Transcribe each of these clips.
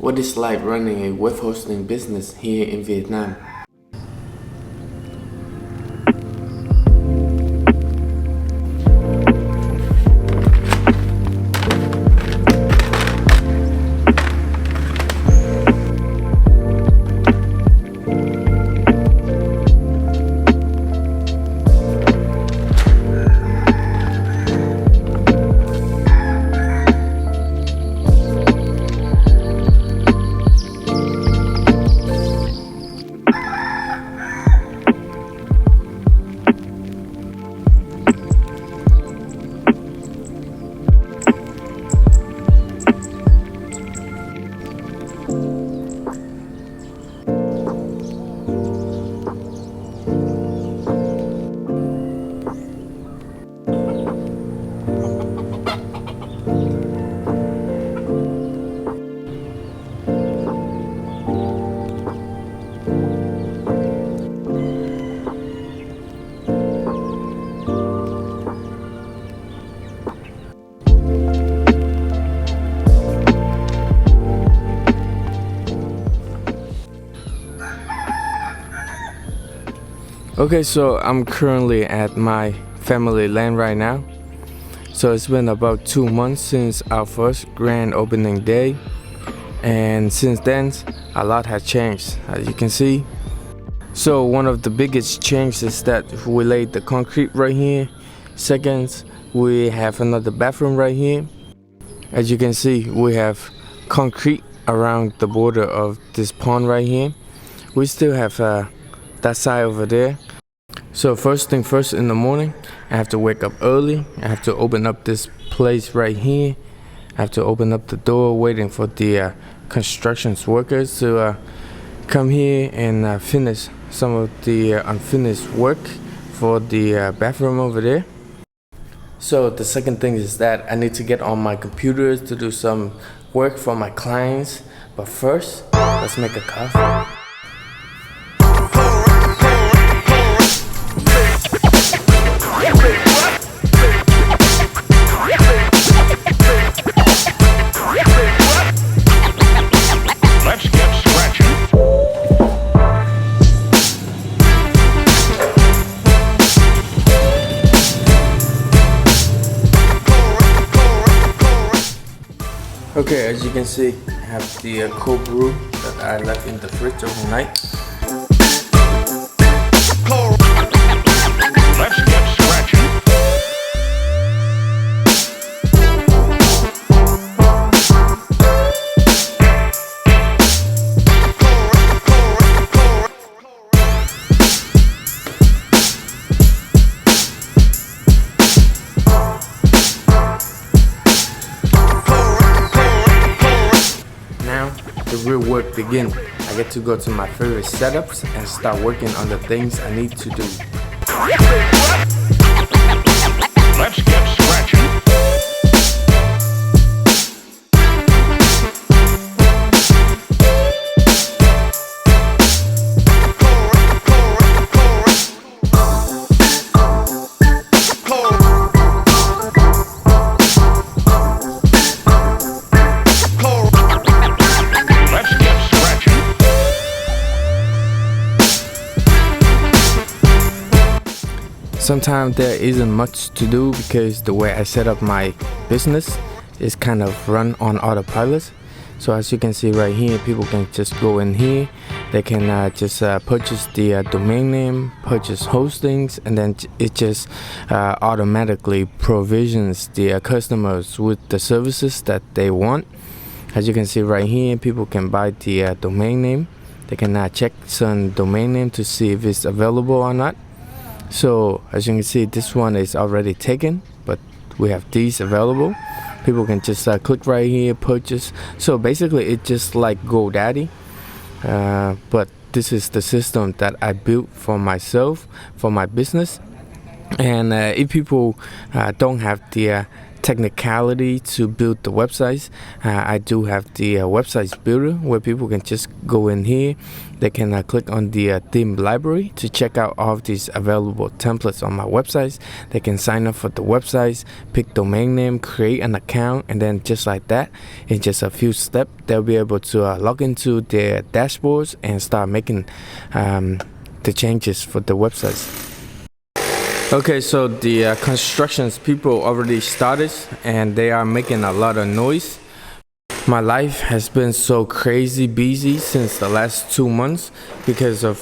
what it's like running a web hosting business here in Vietnam. Okay, so I'm currently at my family land right now. So it's been about 2 months since our first grand opening day, and since then a lot has changed, as you can see. So one of the biggest changes is that we laid the concrete right here. Second, we have another bathroom right here. As you can see, we have concrete around the border of this pond right here. We still have that side over there. So first thing first, in the morning I have to wake up early. I have to open up this place right here. I have to open up the door, waiting for the construction workers to come here and finish some of the unfinished work for the bathroom over there. So the second thing is that I need to get on my computer to do some work for my clients. But first, let's make a coffee. Okay, as you can see, I have the cold brew that I left in the fridge overnight. Let's get scratching. The real work begins. I get to go to my favorite setups and start working on the things I need to do. Let's get scratching. Sometimes there isn't much to do because the way I set up my business is kind of run on autopilot. So as you can see right here, people can just go in here. They can just purchase the domain name, purchase hostings, and then it just automatically provisions the customers with the services that they want. As you can see right here, people can buy the domain name. They can check some domain name to see if it's available or not. So as you can see, this one is already taken, but we have these available. People can just click right here, purchase. So basically it's just like GoDaddy, but this is the system that I built for myself, for my business. And if people don't have the technicality to build the websites. I do have the websites builder where people can just go in here. They can click on the theme library to check out all of these available templates on my websites. They can sign up for the websites, pick domain name, create an account, and then just like that, in just a few steps, they'll be able to log into their dashboards and start making the changes for the websites. Okay, so the constructions people already started and they are making a lot of noise. My life has been so crazy busy since the last 2 months because of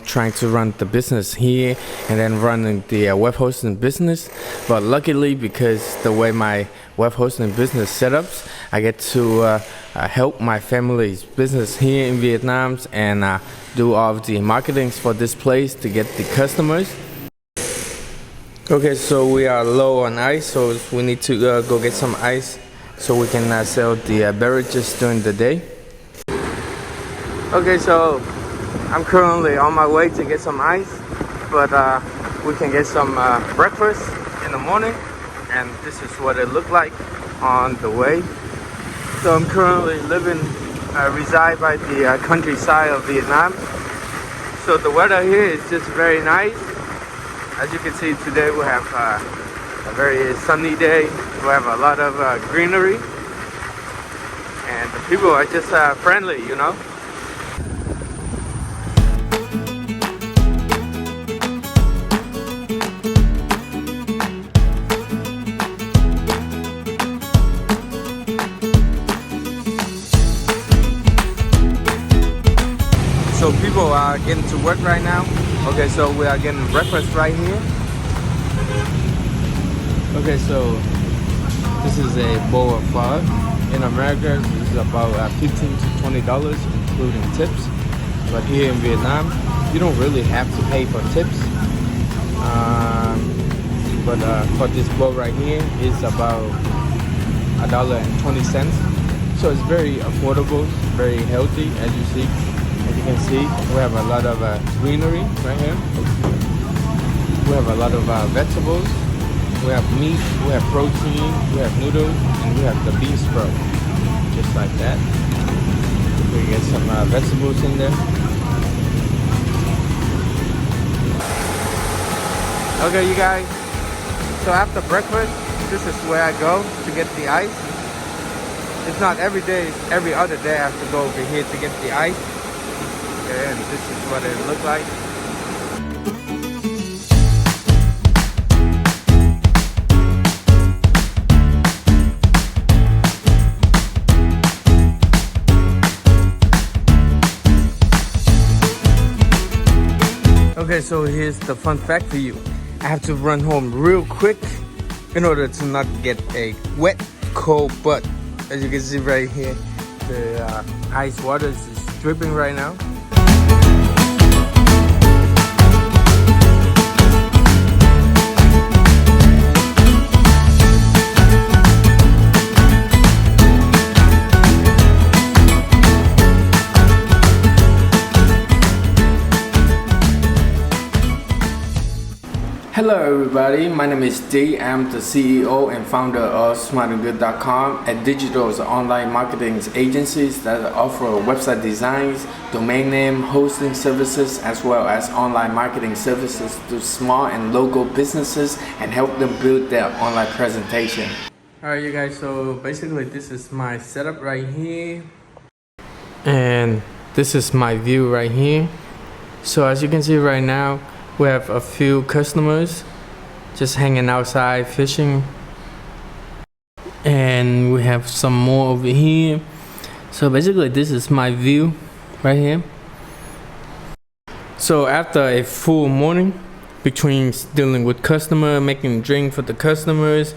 trying to run the business here and then running the web hosting business. But luckily, because the way my web hosting business setups, I get to help my family's business here in Vietnam and do all of the marketings for this place to get the customers. Okay, so we are low on ice, so we need to go get some ice so we can sell the beverages during the day. Okay, so I'm currently on my way to get some ice, but we can get some breakfast in the morning, and this is what it looked like on the way. So I'm currently reside by the countryside of Vietnam. So the weather here is just very nice. As you can see, today we have a very sunny day. We have a lot of greenery, and the people are just friendly, you know. So people are getting to work right now. Okay, so we are getting breakfast right here. Okay, so this is a bowl of pho. In America, this is about $15 to $20, including tips. But here in Vietnam, you don't really have to pay for tips. But for this bowl right here, it's about $1.20. So it's very affordable, very healthy, as you see. As you can see, we have a lot of greenery right here. We have a lot of vegetables. We have meat, we have protein, we have noodles, and we have the bean sprout. Just like that. We get some vegetables in there. Okay, you guys. So after breakfast, this is where I go to get the ice. It's not every day, it's every other day I have to go over here to get the ice. And this is what it looked like. Okay, so here's the fun fact for you. I have to run home real quick in order to not get a wet, cold butt. As you can see right here, the ice water is dripping right now. Hello everybody, my name is D. I'm the CEO and founder of smartandgood.com. A digital online marketing agencies that offer website designs, domain name, hosting services, as well as online marketing services to small and local businesses and help them build their online presentation. Alright you guys, so basically this is my setup right here. And this is my view right here. So as you can see right now, we have a few customers just hanging outside fishing, and we have some more over here. So basically this is my view right here. So after a full morning between dealing with customer, making drink for the customers,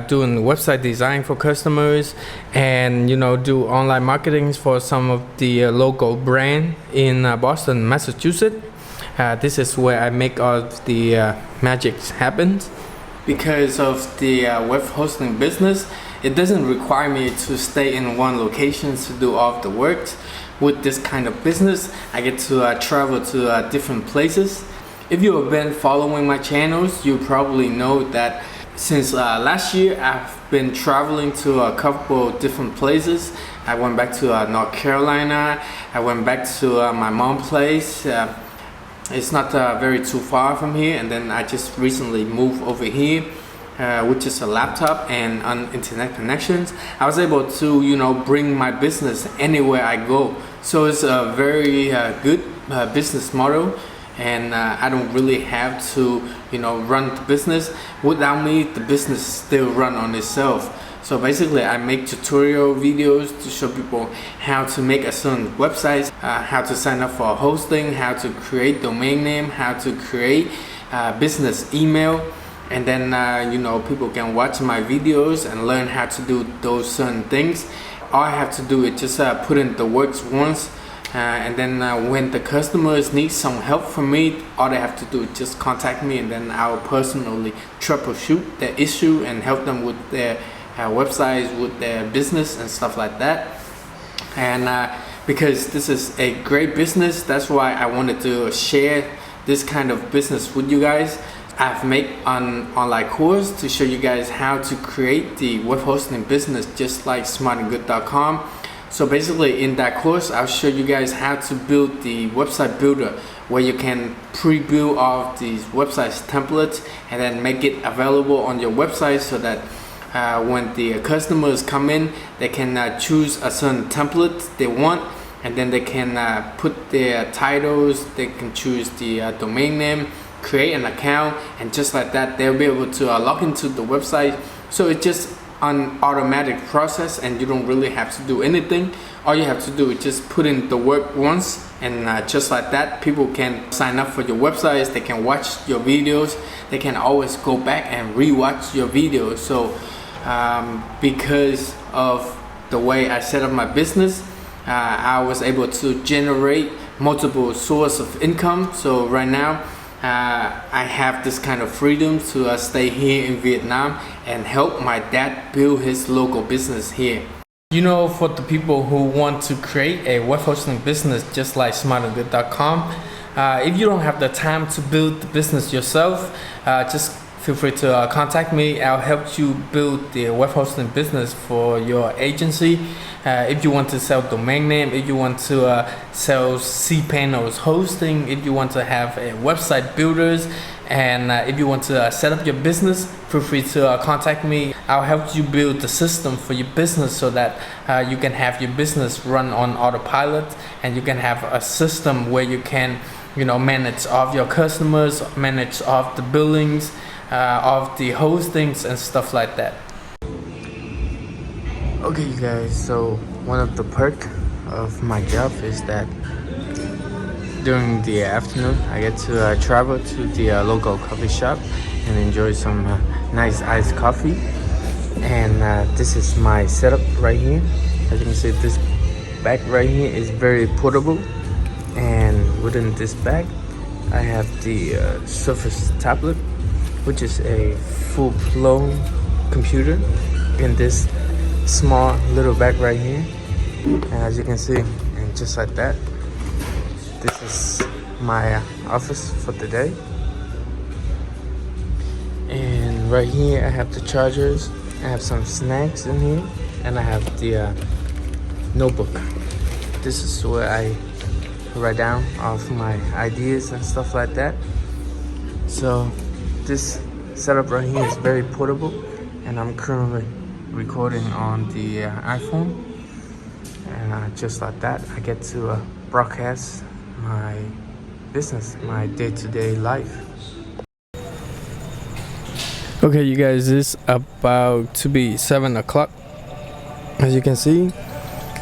doing website design for customers, and do online marketing for some of the local brand in Boston, Massachusetts. This is where I make all of the magic happen. Because of the web hosting business, it doesn't require me to stay in one location to do all of the work. With this kind of business, I get to travel to different places. If you have been following my channels, you probably know that Since last year, I've been traveling to a couple different places. I went back to North Carolina. I went back to my mom's place. It's not very too far from here, and then I just recently moved over here with just a laptop and on internet connections. I was able to, bring my business anywhere I go. So it's a very good business model, and I don't really have to, run the business. Without me, the business still run on itself. So basically, I make tutorial videos to show people how to make a certain website, how to sign up for hosting, how to create domain name, how to create business email. And then people can watch my videos and learn how to do those certain things. All I have to do is just put in the works once, and then when the customers need some help from me, all they have to do is just contact me, and then I'll personally troubleshoot their issue and help them with their websites, with their business and stuff like that. And because this is a great business, that's why I wanted to share this kind of business with you guys. I've made an online course to show you guys how to create the web hosting business just like smartandgood.com. So basically in that course, I'll show you guys how to build the website builder, where you can pre-build all of these websites templates and then make it available on your website, so that when the customers come in, they can choose a certain template they want, and then they can put their titles, they can choose the domain name, create an account, and just like that they'll be able to log into the website. So it's just an automatic process, and you don't really have to do anything. All you have to do is just put in the work once, and just like that, people can sign up for your websites, they can watch your videos, they can always go back and re-watch your videos. So because of the way I set up my business, I was able to generate multiple sources of income. So right now I have this kind of freedom to stay here in Vietnam and help my dad build his local business here. For the people who want to create a web hosting business just like smartandgood.com, if you don't have the time to build the business yourself, just feel free to contact me. I'll help you build the web hosting business for your agency. If you want to sell domain name, if you want to sell cPanels hosting, if you want to have a website builders, and if you want to set up your business, feel free to contact me. I'll help you build the system for your business, so that you can have your business run on autopilot, and you can have a system where you can manage all of your customers, manage all of the billings, of the hostings and stuff like that. Okay, you guys, so one of the perks of my job is that during the afternoon I get to travel to the local coffee shop and enjoy some nice iced coffee. And this is my setup right here. As you can see, this bag right here is very portable, and within this bag I have the Surface tablet, which is a full-blown computer in this small little bag right here. And as you can see, and just like that, this is my office for today. And right here I have the chargers, I have some snacks in here, and I have the notebook. This is where I write down all of my ideas and stuff like that. So this setup right here is very portable, and I'm currently recording on the iPhone, and just like that I get to broadcast my business, my day-to-day life. Okay, you guys, it's about to be 7 o'clock, as you can see,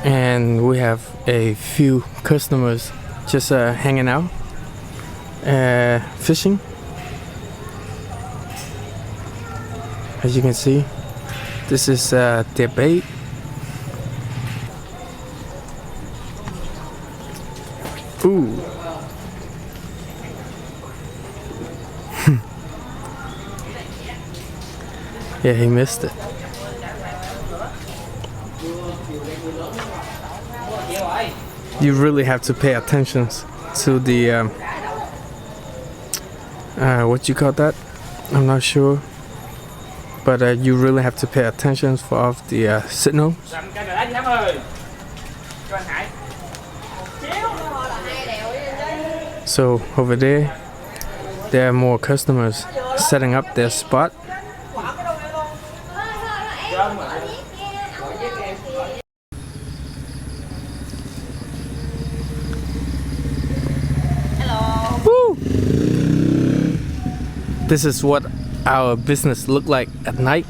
and we have a few customers just hanging out, fishing. As you can see, this is their bait. Ooh. Yeah, he missed it. You really have to pay attention to the what you call that? I'm not sure. but you really have to pay attention for all of the signals. So over there are more customers setting up their spot. Woo! This is what our business look like at night.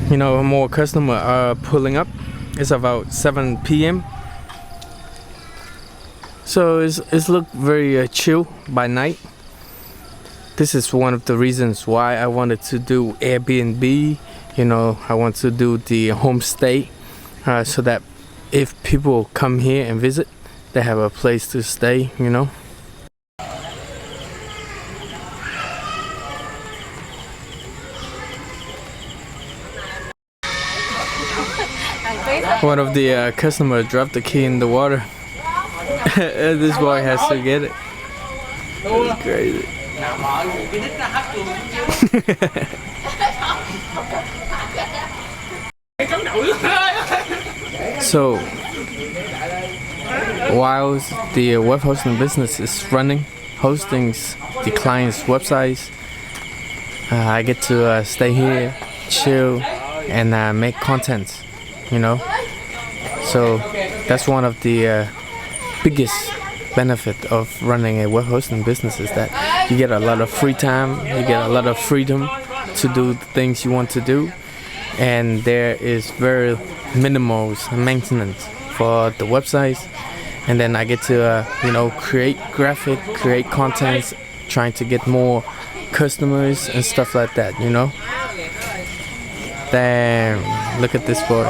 You know, more customers are pulling up. It's about 7 p.m. So it's look very chill by night. This is one of the reasons why I wanted to do Airbnb. You know, I want to do the homestay so that if people come here and visit, they have a place to stay, you know. One of the customers dropped the key in the water. This boy has to get it. That's crazy. So while the web hosting business is running, hosting the client's websites, I get to stay here, chill, and make content, you know. So that's one of the biggest benefit of running a web hosting business, is that you get a lot of free time, you get a lot of freedom to do the things you want to do, and there is very minimal maintenance for the websites. And then I get to you know, create content, trying to get more customers and stuff like that, you know. Damn, look at this boy.